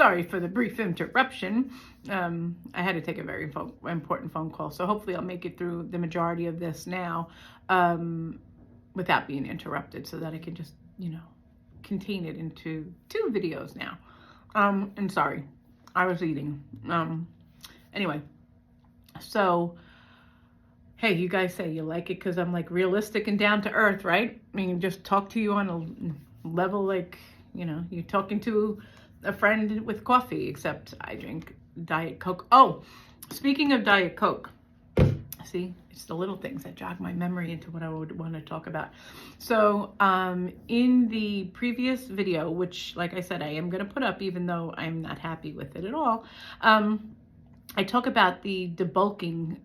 sorry for the brief interruption. I had to take a very important phone call, so hopefully I'll make it through the majority of this now without being interrupted, so that I can just, contain it into 2 videos now. And sorry, I was eating. Anyway, so, hey, you guys say you like it because I'm like realistic and down to earth, right? I mean, just talk to you on a level like, you're talking to a friend with coffee, except I drink Diet Coke. Oh, speaking of Diet Coke, see, it's the little things that jog my memory into what I would want to talk about. So in the previous video, which, like I said, I am going to put up, even though I'm not happy with it at all, I talk about the debulking,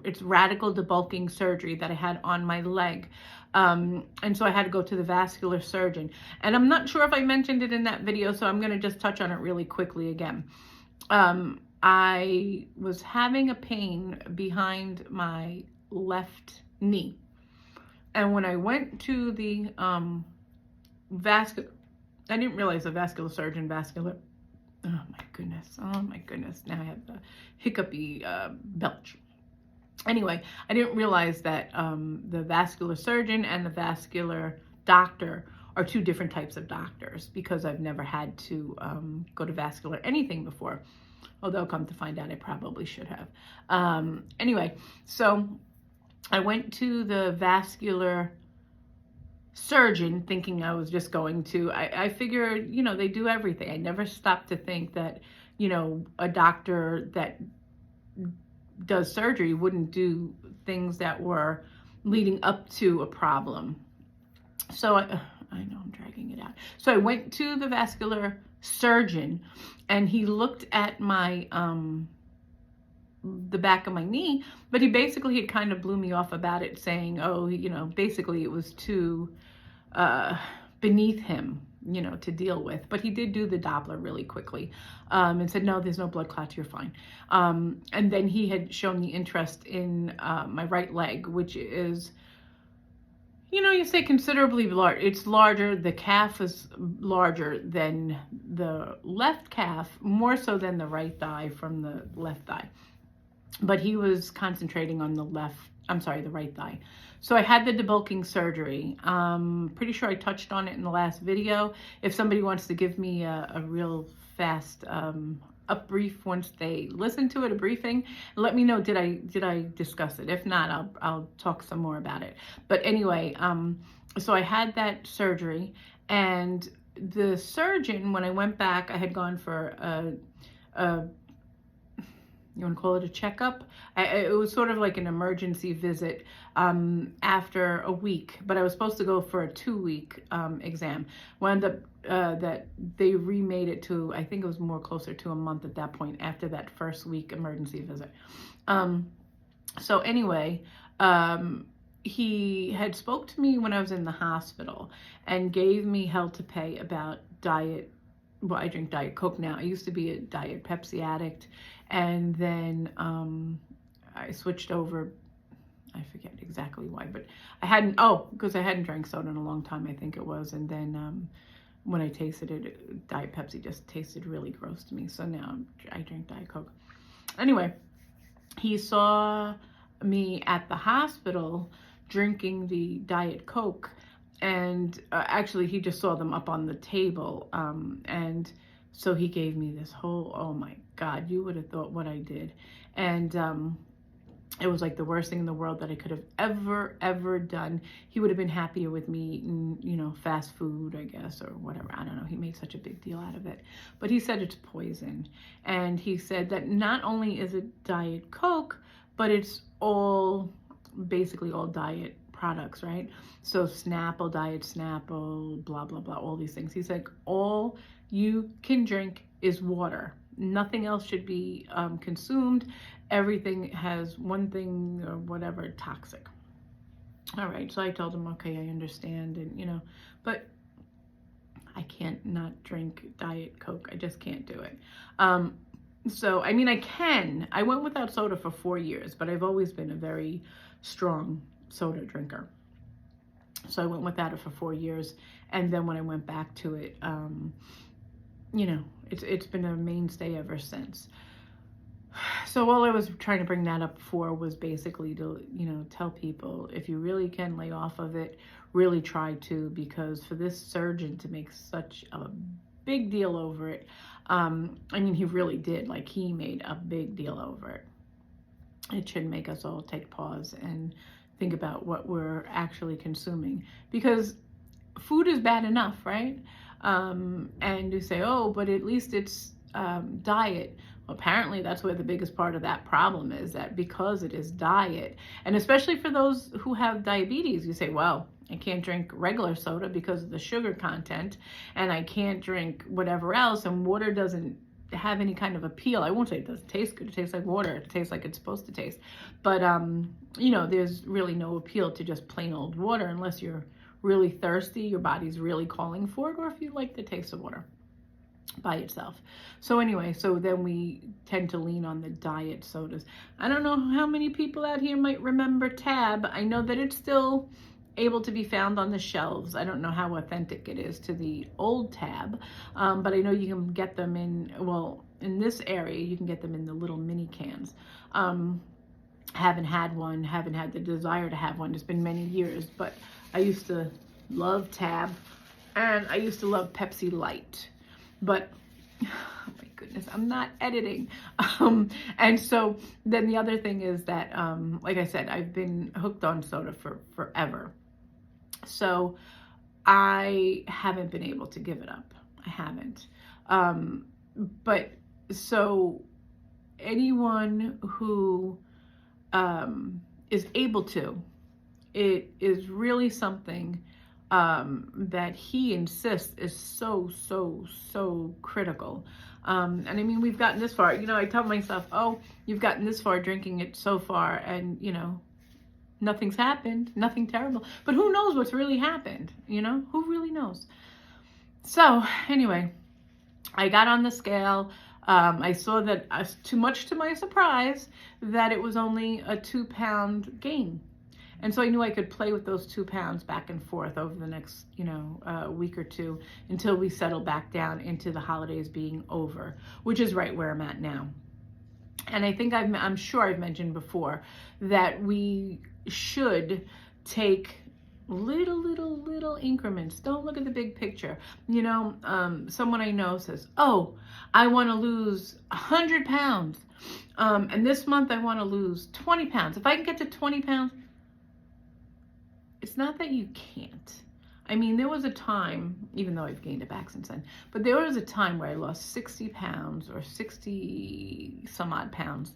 it's radical debulking surgery that I had on my leg. And so I had to go to the vascular surgeon. And I'm not sure if I mentioned it in that video, so I'm going to just touch on it really quickly again. I was having a pain behind my left knee. And when I went to the vascular, I didn't realize the vascular surgeon, oh my goodness, now I have the hiccupy belch. Anyway, I didn't realize that the vascular surgeon and the vascular doctor are 2 different types of doctors, because I've never had to go to vascular anything before. Although, come to find out, I probably should have. Anyway, so I went to the vascular surgeon thinking I was just going to, I figured, they do everything. I never stopped to think that, a doctor that does surgery wouldn't do things that were leading up to a problem. So I know I'm dragging it out. So I went to the vascular surgeon, and he looked at my the back of my knee, but he basically had kind of blew me off about it, saying, oh, basically it was too beneath him, to deal with. But he did do the Doppler really quickly, and said, no, there's no blood clots, you're fine. And then he had shown me interest in my right leg, which is, you say considerably large. It's larger. The calf is larger than the left calf, more so than the right thigh from the left thigh. But he was concentrating on the right thigh. So I had the debulking surgery. Pretty sure I touched on it in the last video. If somebody wants to give me a real fast up brief once they listen to it, a briefing, let me know, did I discuss it? If not, I'll talk some more about it. But anyway, so I had that surgery, and the surgeon, when I went back, I had gone for you want to call it a checkup? It was sort of like an emergency visit after a week, but I was supposed to go for a 2-week exam. Wound up that they remade it to, I think it was more closer to a month at that point, after that first week emergency visit. So anyway, he had spoke to me when I was in the hospital and gave me hell to pay about diet. Well, I drink Diet Coke now. I used to be a Diet Pepsi addict, and then I switched over. I forget exactly why, but because I hadn't drank soda in a long time, I think it was. And then when I tasted it, Diet Pepsi just tasted really gross to me. So now I drink Diet Coke. Anyway, he saw me at the hospital drinking the Diet Coke, and actually he just saw them up on the table, and so he gave me this whole, oh my God, you would have thought what I did. And it was like the worst thing in the world that I could have ever done. He would have been happier with me eating, fast food, I guess, or whatever. I don't know. He made such a big deal out of it. But he said it's poison. And he said that not only is it Diet Coke, but it's basically all diet products, right? So Snapple, Diet Snapple, blah, blah, blah, all these things. He's like, all you can drink is water. Nothing else should be consumed. Everything has one thing or whatever, toxic. All right, so I told him, okay, I understand, and but I can't not drink Diet Coke. I just can't do it. So, I mean, I can. I went without soda for 4 years, but I've always been a very strong soda drinker. So I went without it for 4 years, and then when I went back to it, you know, it's been a mainstay ever since. So all I was trying to bring that up for was basically to, you know, tell people if you really can lay off of it, really try to, because for this surgeon to make such a big deal over it, I mean, he really did, like, he made a big deal over it. It should make us all take pause and think about what we're actually consuming, because food is bad enough, right? And you say, oh, but at least it's diet. Well, apparently that's where the biggest part of that problem is, that because it is diet, and especially for those who have diabetes, you say, well, I can't drink regular soda because of the sugar content, and I can't drink whatever else, and water doesn't have any kind of appeal. I won't say it doesn't taste good. It tastes like water. It tastes like it's supposed to taste. But, you know, there's really no appeal to just plain old water unless you're really thirsty, your body's really calling for it, or if you like the taste of water by itself. So anyway, so then we tend to lean on the diet sodas. I don't know how many people out here might remember Tab. I know that it's still able to be found on the shelves. I don't know how authentic it is to the old Tab, but I know you can get them in, well, in this area, you can get them in the little mini cans. Haven't had one, haven't had the desire to have one. It's been many years, but I used to love Tab, and I used to love Pepsi Light, but oh my goodness, I'm not editing. And so then the other thing is that, like I said, I've been hooked on soda for forever. So I haven't been able to give it up. I haven't. But so anyone who is able to, it is really something that he insists is so critical. And I mean, we've gotten this far. You know, I tell myself, oh, you've gotten this far drinking it so far, and, you know, nothing's happened, nothing terrible. But who knows what's really happened, you know? Who really knows? So anyway, I got on the scale. I saw that, too much to my surprise, that it was only a 2-pound gain. And so I knew I could play with those 2 pounds back and forth over the next, you know, week or two until we settle back down into the holidays being over, which is right where I'm at now. And I think I'm sure I've mentioned before that we should take little increments. Don't look at the big picture. You know, someone I know says, oh, I want to lose 100 pounds. And this month I want to lose 20 pounds. If I can get to 20 pounds, it's not that you can't. I mean, there was a time, even though I've gained it back since then, but there was a time where I lost 60 pounds or 60 some odd pounds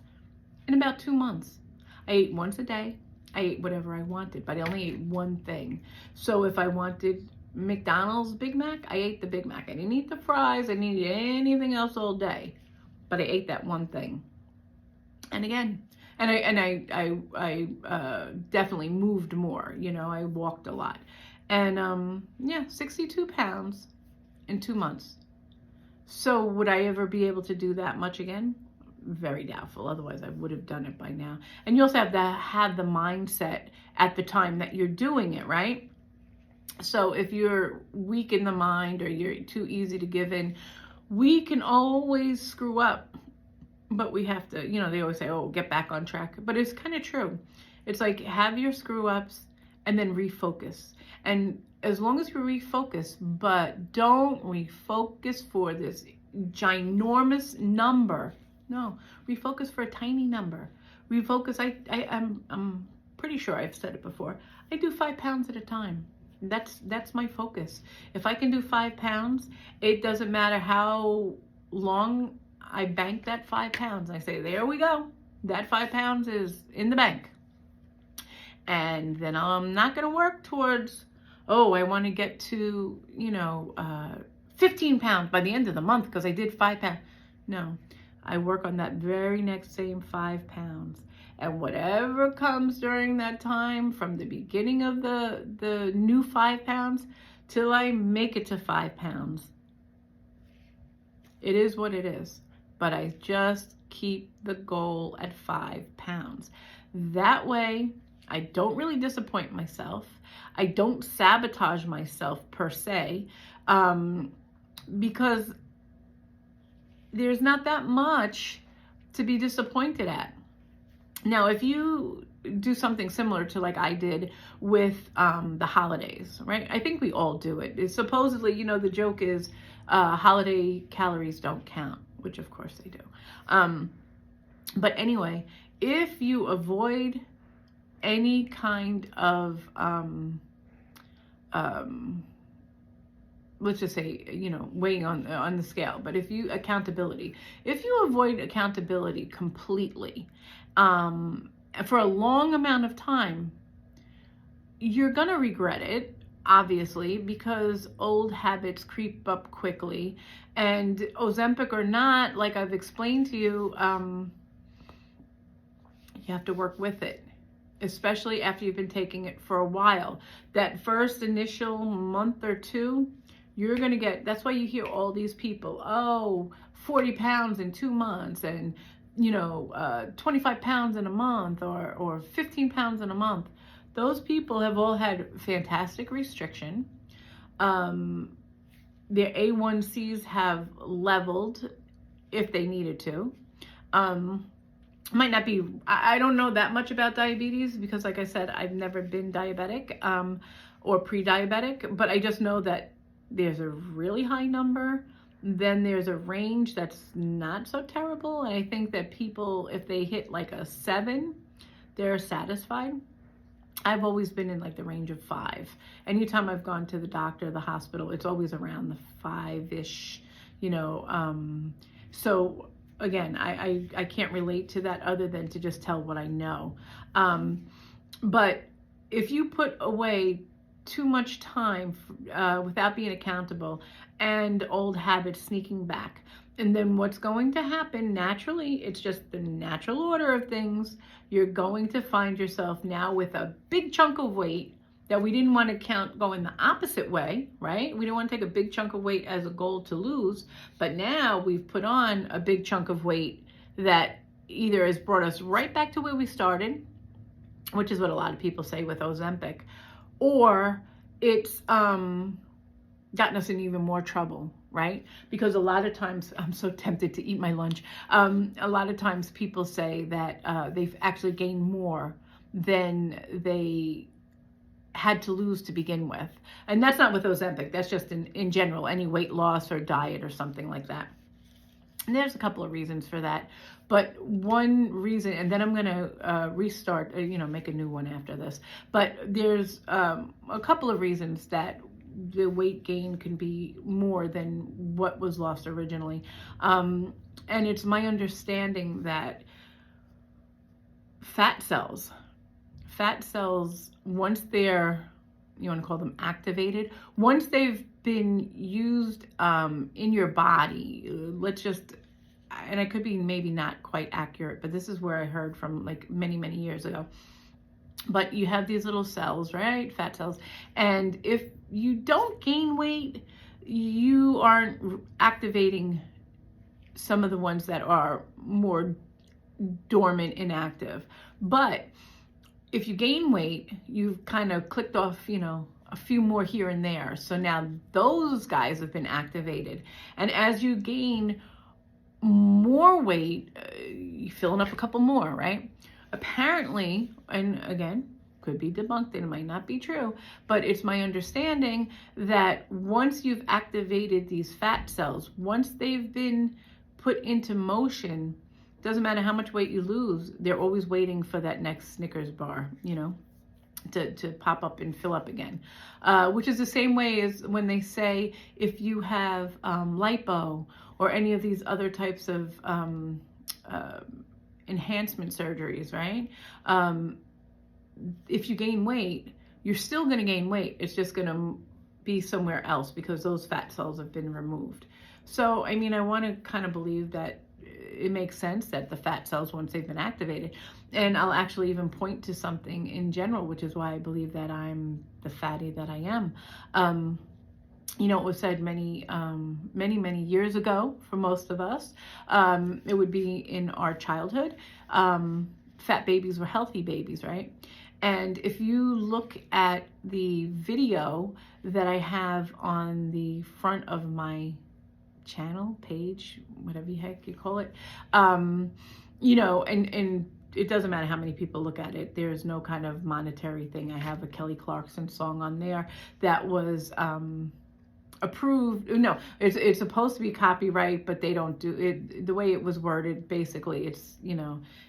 in about 2 months. I ate once a day. I ate whatever I wanted, but I only ate one thing. So if I wanted McDonald's Big Mac, I ate the Big Mac. I didn't eat the fries. I didn't eat anything else all day, but I ate that one thing. And again, I definitely moved more. You know, I walked a lot, and yeah, 62 pounds in 2 months. So would I ever be able to do that much again? Very doubtful. Otherwise I would have done it by now. And you also have to have the mindset at the time that you're doing it, right? So if you're weak in the mind or you're too easy to give in, we can always screw up. But we have to, you know, they always say, oh, get back on track. But it's kind of true. It's like, have your screw ups and then refocus. And as long as you refocus, but don't refocus for this ginormous number. No, refocus for a tiny number. Refocus. I'm pretty sure I've said it before. I do 5 pounds at a time. That's my focus. If I can do 5 pounds, it doesn't matter how long I bank that 5 pounds. I say, there we go. That 5 pounds is in the bank. And then I'm not going to work towards, oh, I want to get to, you know, 15 pounds by the end of the month because I did 5 pounds. No, I work on that very next same 5 pounds. And whatever comes during that time, from the beginning of the new 5 pounds till I make it to 5 pounds, it is what it is. But I just keep the goal at 5 pounds. That way, I don't really disappoint myself. I don't sabotage myself per se, because there's not that much to be disappointed at. Now, if you do something similar to like I did with the holidays, right? I think we all do it. It's supposedly, the joke is holiday calories don't count, which of course they do. But anyway, if you avoid any kind of, let's just say, weighing on the scale, but if you avoid accountability completely, for a long amount of time, you're going to regret it, obviously, because old habits creep up quickly. And Ozempic or not, like I've explained to you, you have to work with it, especially after you've been taking it for a while. That first initial month or two, you're going to get, that's why you hear all these people, 40 pounds in 2 months, and 25 pounds in a month, or 15 pounds in a month. Those people have all had fantastic restriction. Their A1Cs have leveled if they needed to. Might not be, I don't know that much about diabetes because, like I said, I've never been diabetic or pre-diabetic, but I just know that there's a really high number. Then there's a range that's not so terrible. And I think that people, if they hit like a 7, they're satisfied. I've always been in like the range of 5. Anytime I've gone to the doctor, the hospital, it's always around the 5-ish, so again, I can't relate to that other than to just tell what I know. But if you put away too much time without being accountable and old habits sneaking back, and then what's going to happen naturally, it's just the natural order of things, you're going to find yourself now with a big chunk of weight that we didn't want to count going the opposite way, right? We didn't want to take a big chunk of weight as a goal to lose, but now we've put on a big chunk of weight that either has brought us right back to where we started, which is what a lot of people say with Ozempic, or it's gotten us in even more trouble, right? Because a lot of times, I'm so tempted to eat my lunch. A lot of times people say that they've actually gained more than they had to lose to begin with. And that's not with Ozempic. That's just in general, any weight loss or diet or something like that. And there's a couple of reasons for that. But one reason, and then I'm going to restart, make a new one after this. But there's a couple of reasons that the weight gain can be more than what was lost originally. And it's my understanding that fat cells, once they're, you want to call them activated, once they've been used in your body, and I could be maybe not quite accurate, but this is where I heard from like many, many years ago. But you have these little cells, right? Fat cells. And if you don't gain weight, you aren't activating some of the ones that are more dormant, inactive. But if you gain weight, you've kind of clicked off, a few more here and there. So now those guys have been activated. And as you gain more weight, you're filling up a couple more, right? Apparently, and again, could be debunked and it might not be true, but it's my understanding that once you've activated these fat cells, once they've been put into motion, doesn't matter how much weight you lose, they're always waiting for that next Snickers bar, to pop up and fill up again. Which is the same way as when they say if you have lipo or any of these other types of enhancement surgeries, right? If you gain weight, you're still going to gain weight. It's just going to be somewhere else because those fat cells have been removed. So, I want to kind of believe that it makes sense that the fat cells, once they've been activated, and I'll actually even point to something in general, which is why I believe that I'm the fatty that I am. It was said many years ago for most of us. It would be in our childhood. Fat babies were healthy babies, right? And if you look at the video that I have on the front of my channel, page, whatever the heck you call it. And it doesn't matter how many people look at it. There's no kind of monetary thing. I have a Kelly Clarkson song on there that was approved. No, it's supposed to be copyright, but they don't do it the way it was worded. Basically, it's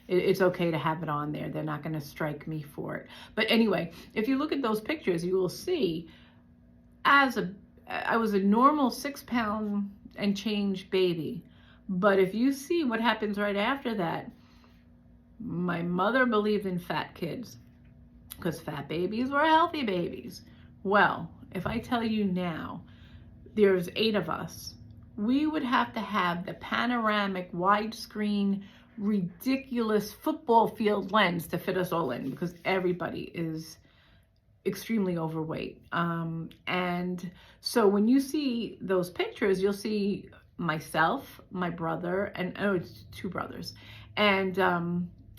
it's okay to have it on there. They're not going to strike me for it. But anyway, if you look at those pictures, you will see I was a normal 6 pound and change baby. But if you see what happens right after that, my mother believed in fat kids because fat babies were healthy babies. Well, if I tell you now, there's 8 of us, we would have to have the panoramic, widescreen, ridiculous football field lens to fit us all in because everybody is extremely overweight. And so when you see those pictures, you'll see myself, my brother, and it's 2 brothers. And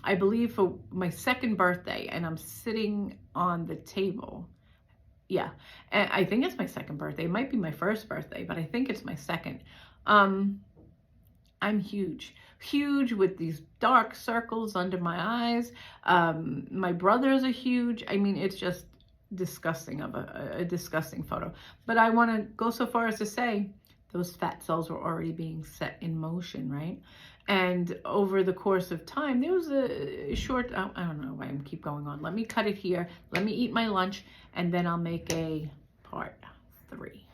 I believe for my 2nd birthday, and I'm sitting on the table. Yeah, and I think it's my 2nd birthday. It might be my 1st birthday, but I think it's my 2nd. I'm huge with these dark circles under my eyes. My brothers are huge. I mean, it's just disgusting of a disgusting photo. But I want to go so far as to say those fat cells were already being set in motion, right? And over the course of time, there was a short, I don't know why I keep going on. Let me cut it here. Let me eat my lunch, and then I'll make a part 3.